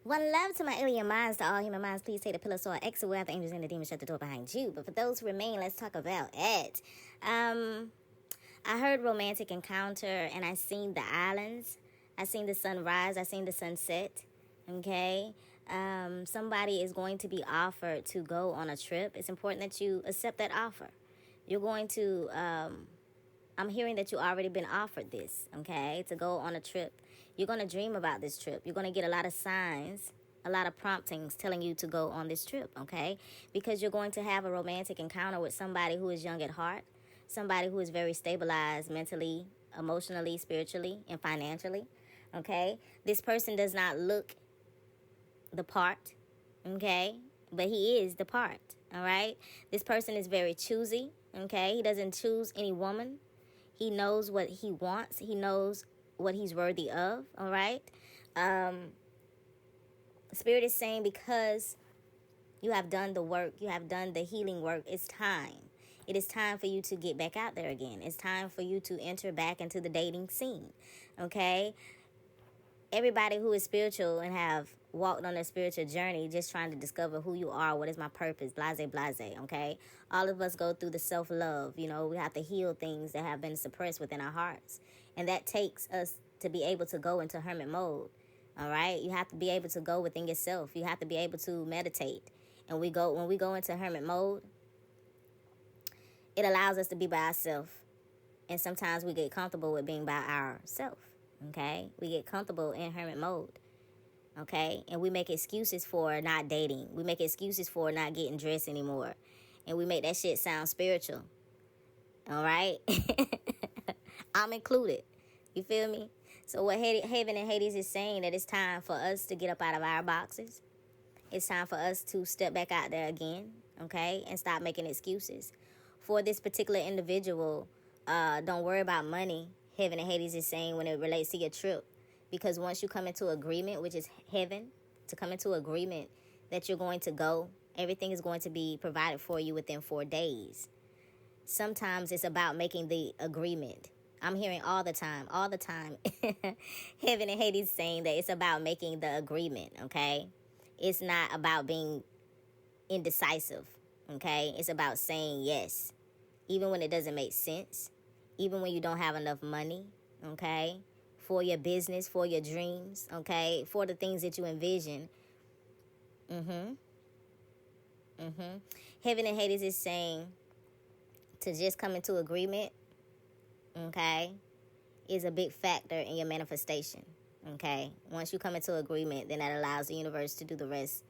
One love to my alien minds, to all human minds. Please take the pillow so I exit without the angels and the demons shut the door behind you. But for those who remain, let's talk about it. I heard romantic encounter, and I seen the islands. I seen the sunrise. I seen the sunset. Okay. Somebody is going to be offered to go on a trip. It's important that you accept that offer. You're going to. I'm hearing that you already been offered this, okay, to go on a trip. You're going to dream about this trip. You're going to get a lot of signs, a lot of promptings telling you to go on this trip, okay, because you're going to have a romantic encounter with somebody who is young at heart, somebody who is very stabilized mentally, emotionally, spiritually, and financially, okay. This person does not look the part, okay, but he is the part, all right. This person is very choosy, okay. He doesn't choose any woman. He knows what he wants. He knows what he's worthy of. All right. Spirit is saying because you have done the work, you have done the healing work, it's time. It is time for you to get back out there again. It's time for you to enter back into the dating scene. Okay. Everybody who is spiritual and have walked on their spiritual journey, just trying to discover who you are, what is my purpose, blase, okay? All of us go through the self-love. You know, we have to heal things that have been suppressed within our hearts. And that takes us to be able to go into hermit mode, all right? You have to be able to go within yourself. You have to be able to meditate. And when we go into hermit mode, it allows us to be by ourselves. And sometimes we get comfortable with being by ourselves. Okay, we get comfortable in hermit mode. Okay, and we make excuses for not dating. We make excuses for not getting dressed anymore, and we make that shit sound spiritual. All right, I'm included. You feel me? So what Heaven and Hades is saying, that it's time for us to get up out of our boxes. It's time for us to step back out there again. Okay, and stop making excuses for this particular individual. Don't worry about money. Heaven and Hades is saying when it relates to your trip. Because once you come into agreement, which is heaven, to come into agreement that you're going to go, everything is going to be provided for you within 4 days. Sometimes it's about making the agreement. I'm hearing all the time. Heaven and Hades saying that it's about making the agreement, okay? It's not about being indecisive, okay? It's about saying yes, even when it doesn't make sense. Even when you don't have enough money, okay, for your business, for your dreams, okay, for the things that you envision. Heaven and Hades is saying to just come into agreement, okay, is a big factor in your manifestation, okay. Once you come into agreement, then that allows the universe to do the rest.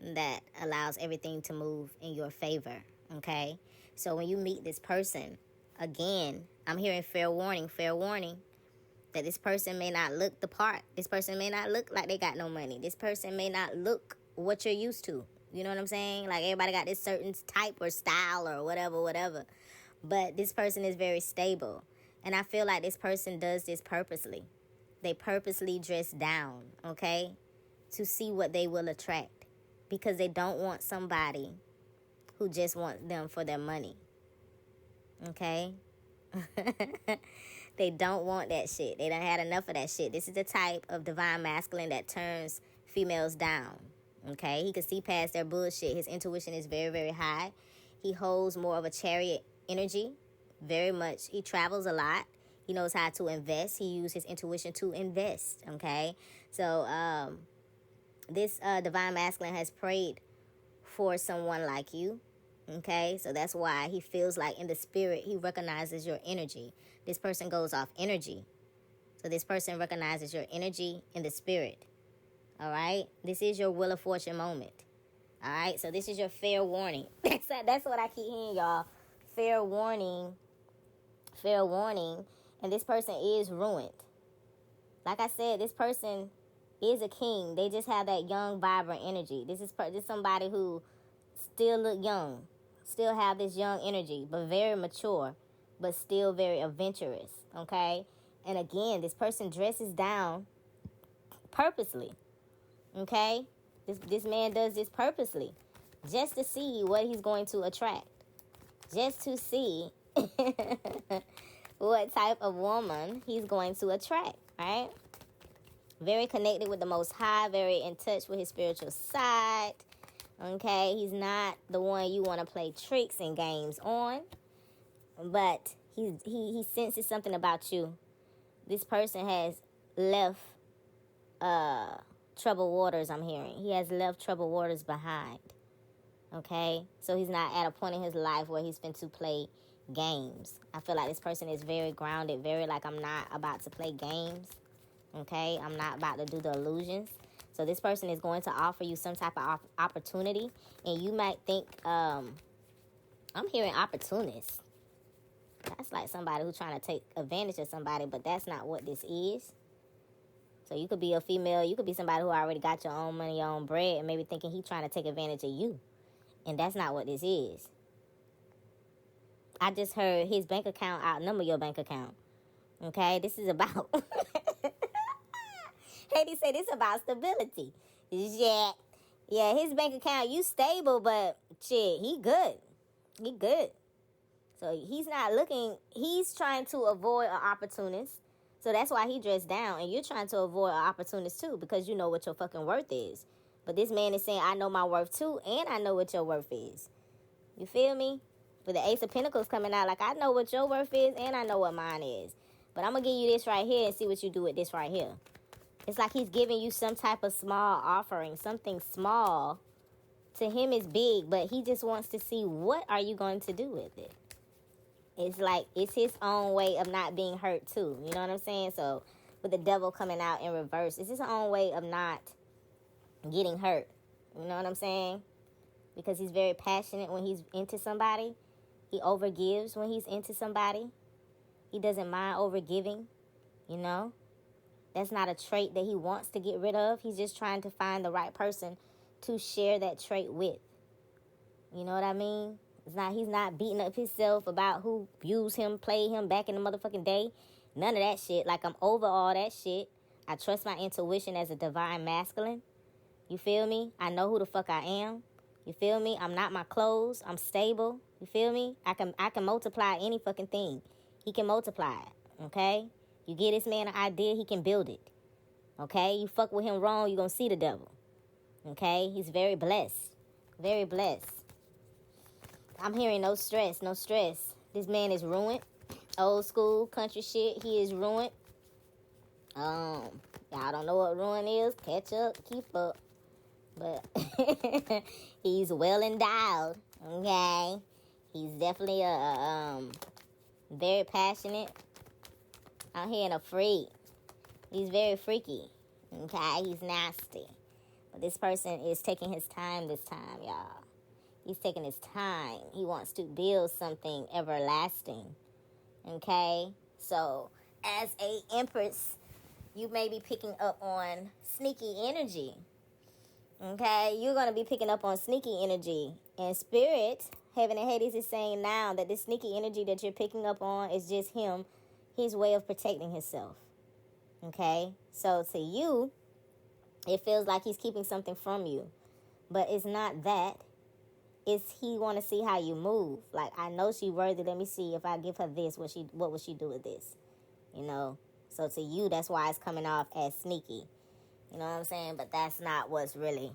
That allows everything to move in your favor, okay. So when you meet this person, again, I'm hearing fair warning, that this person may not look the part. This person may not look like they got no money. This person may not look what you're used to. You know what I'm saying? Like everybody got this certain type or style or whatever. But this person is very stable. And I feel like this person does this purposely. They purposely dress down, okay, to see what they will attract. Because they don't want somebody who just wants them for their money. Okay? They don't want that shit. They done had enough of that shit. This is the type of divine masculine that turns females down. Okay? He can see past their bullshit. His intuition is very, very high. He holds more of a chariot energy. Very much. He travels a lot. He knows how to invest. He uses his intuition to invest. Okay? So, this divine masculine has prayed for someone like you. Okay, so that's why he feels like in the spirit, he recognizes your energy. This person goes off energy. So this person recognizes your energy in the spirit. All right, this is your Wheel of Fortune moment. All right, so this is your fair warning. That's what I keep hearing, y'all. Fair warning. And this person is ruined. Like I said, this person is a king. They just have that young, vibrant energy. This is somebody who still look young. Still have this young energy, but very mature, but still very adventurous, okay? And again, this person dresses down purposely, okay? This man does this purposely, just to see what he's going to attract, just to see what type of woman he's going to attract, right? Very connected with the Most High, very in touch with his spiritual side. Okay, he's not the one you want to play tricks and games on, but he senses something about you. This person has left troubled waters, I'm hearing. He has left troubled waters behind. Okay, so he's not at a point in his life where he's been to play games. I feel like this person is very grounded, very like, I'm not about to play games. Okay, I'm not about to do the illusions. So this person is going to offer you some type of opportunity, and you might think, I'm hearing opportunist. That's like somebody who's trying to take advantage of somebody, but that's not what this is. So you could be a female, you could be somebody who already got your own money, your own bread, and maybe thinking he's trying to take advantage of you. And that's not what this is. I just heard his bank account outnumber your bank account. Okay, this is about... Hades said it's about stability. Yeah, his bank account, you stable, but shit, he good. He good. So he's not looking, he's trying to avoid an opportunist. So that's why he dressed down, and you're trying to avoid an opportunist too, because you know what your fucking worth is. But this man is saying, I know my worth too, and I know what your worth is. You feel me? With the Ace of Pentacles coming out, like, I know what your worth is, and I know what mine is. But I'm going to give you this right here and see what you do with this right here. It's like he's giving you some type of small offering, something small. To him is big, but he just wants to see, what are you going to do with it? It's like, it's his own way of not being hurt too. You know what I'm saying? So with the devil coming out in reverse, it's his own way of not getting hurt. You know what I'm saying? Because he's very passionate when he's into somebody. He overgives when he's into somebody. He doesn't mind overgiving, you know? That's not a trait that he wants to get rid of. He's just trying to find the right person to share that trait with. You know what I mean? He's not beating up himself about who abused him, played him back in the motherfucking day. None of that shit. Like, I'm over all that shit. I trust my intuition as a divine masculine. You feel me? I know who the fuck I am. You feel me? I'm not my clothes. I'm stable. You feel me? I can multiply any fucking thing. He can multiply it. Okay? You get this man an idea, he can build it. Okay? You fuck with him wrong, you're gonna see the devil. Okay? He's very blessed. Very blessed. I'm hearing no stress, no stress. This man is ruined. Old school country shit, he is ruined. Y'all don't know what ruin is. Catch up, keep up. But he's well endowed. Okay? He's definitely very passionate. I'm hearing a freak. He's very freaky. Okay? He's nasty. But this person is taking his time this time, y'all. He's taking his time. He wants to build something everlasting. Okay? So, as a empress, you may be picking up on sneaky energy. Okay? You're going to be picking up on sneaky energy. And Spirit, Heaven and Hades is saying now that this sneaky energy that you're picking up on is just him, his way of protecting himself. Okay? So, to you, it feels like he's keeping something from you. But it's not that. It's he want to see how you move. Like, I know she worthy. Let me see if I give her this, what would she do with this? You know? So to you, that's why it's coming off as sneaky. You know what I'm saying? But that's not what's really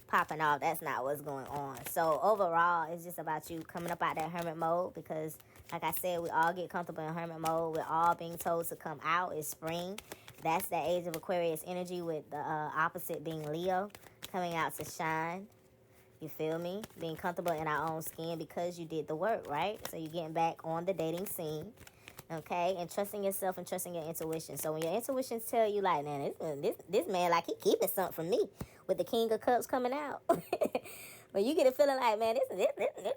popping off. That's not what's going on. So overall, it's just about you coming up out that hermit mode. Because, like I said, we all get comfortable in hermit mode. We're all being told to come out. It's spring. That's the age of Aquarius energy, with the opposite being Leo, coming out to shine. You feel me? Being comfortable in our own skin because you did the work, right? So you're getting back on the dating scene, okay? And trusting yourself and trusting your intuition. So when your intuitions tell you, like, man, this man, like, he keeping something from me, with the King of Cups coming out. When you get a feeling like, man, this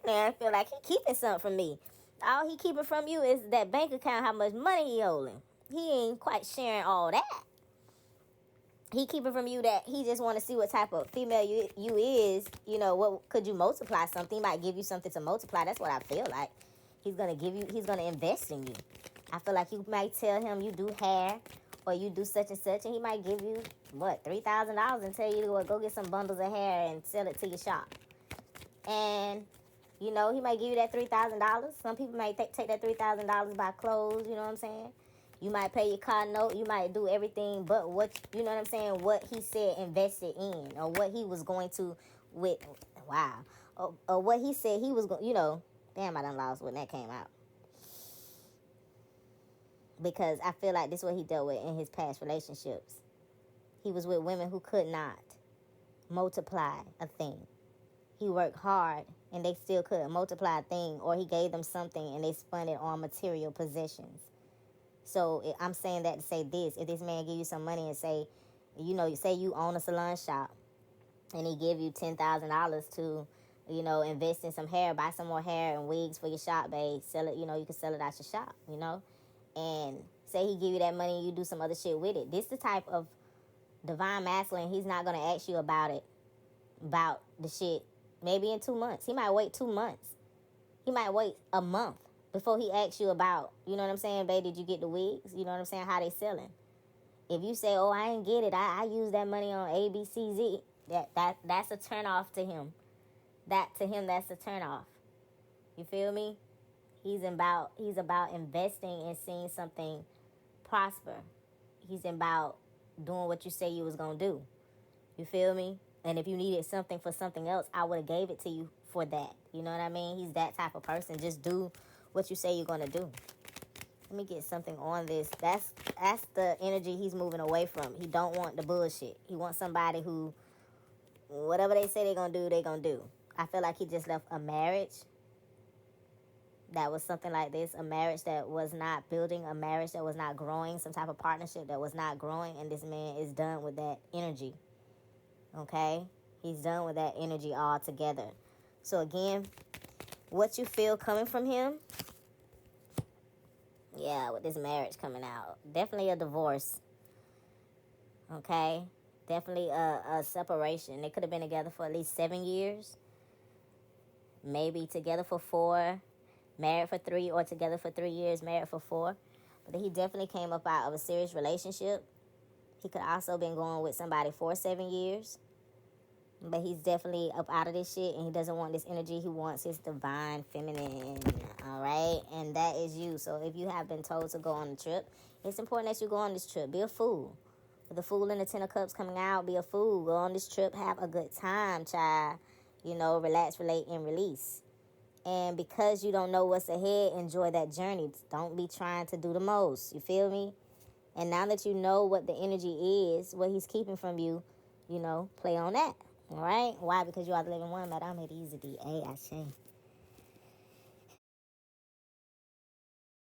man feel like he keeping something from me. All he keeping from you is that bank account, how much money he owing. He ain't quite sharing all that. He keeping from you that he just want to see what type of female you is. You know, what could you multiply something? He might give you something to multiply. That's what I feel like. He's going to invest in you. I feel like you might tell him you do hair or you do such and such, and he might give you, $3,000 and tell you to go get some bundles of hair and sell it to your shop. And, you know, he might give you that $3,000. Some people might take that $3,000 buy clothes, you know what I'm saying? You might pay your car note. You might do everything but what, you know what I'm saying, what he said invested in, or what he was going to with, wow. Or what he said he was going, damn, I done lost when that came out. Because I feel like this is what he dealt with in his past relationships. He was with women who could not multiply a thing. He worked hard and they still couldn't multiply a thing, or he gave them something and they spent it on material possessions. So I'm saying that to say this: if this man give you some money and say, say you own a salon shop, and he give you $10,000 to, invest in some hair, buy some more hair and wigs for your shop, babe, sell it, you can sell it out your shop, and say he give you that money and you do some other shit with it. This the type of divine masculine. He's not going to ask you about the shit maybe in 2 months. He might wait 2 months. He might wait a month before he asks you about, you know what I'm saying, babe, did you get the wigs? You know what I'm saying, how they selling? If you say, oh, I ain't get it, I use that money on ABCZ, that's a turn off to him. That's a turn off. You feel me? He's about investing and seeing something prosper. He's about doing what you say you was gonna do. You feel me? And if you needed something for something else, I would have gave it to you for that. You know what I mean? He's that type of person. Just do what you say you're gonna do. Let me get something on this. That's the energy he's moving away from. He don't want the bullshit. He wants somebody who, whatever they say they're gonna do, they gonna do. I feel like he just left a marriage that was something like this, a marriage that was not building, a marriage that was not growing, some type of partnership that was not growing, and this man is done with that energy. Okay? He's done with that energy altogether. So again, what you feel coming from him, yeah, with this marriage coming out, definitely a divorce. Okay? Definitely a separation. They could have been together for at least 7 years. Maybe together for 4, married for 3, or together for 3 years, married for 4. But he definitely came up out of a serious relationship. He could also been going with somebody for 7 years. But he's definitely up out of this shit, and he doesn't want this energy. He wants his divine feminine, all right? And that is you. So if you have been told to go on a trip, it's important that you go on this trip. Be a fool. With the Fool and the Ten of Cups coming out, be a fool. Go on this trip. Have a good time, child. Relax, relate, and release. And because you don't know what's ahead, enjoy that journey. Don't be trying to do the most. You feel me? And now that you know what the energy is, what he's keeping from you, play on that. All right? Why? Because you are the living one. Madame Easy D. A. Ashe.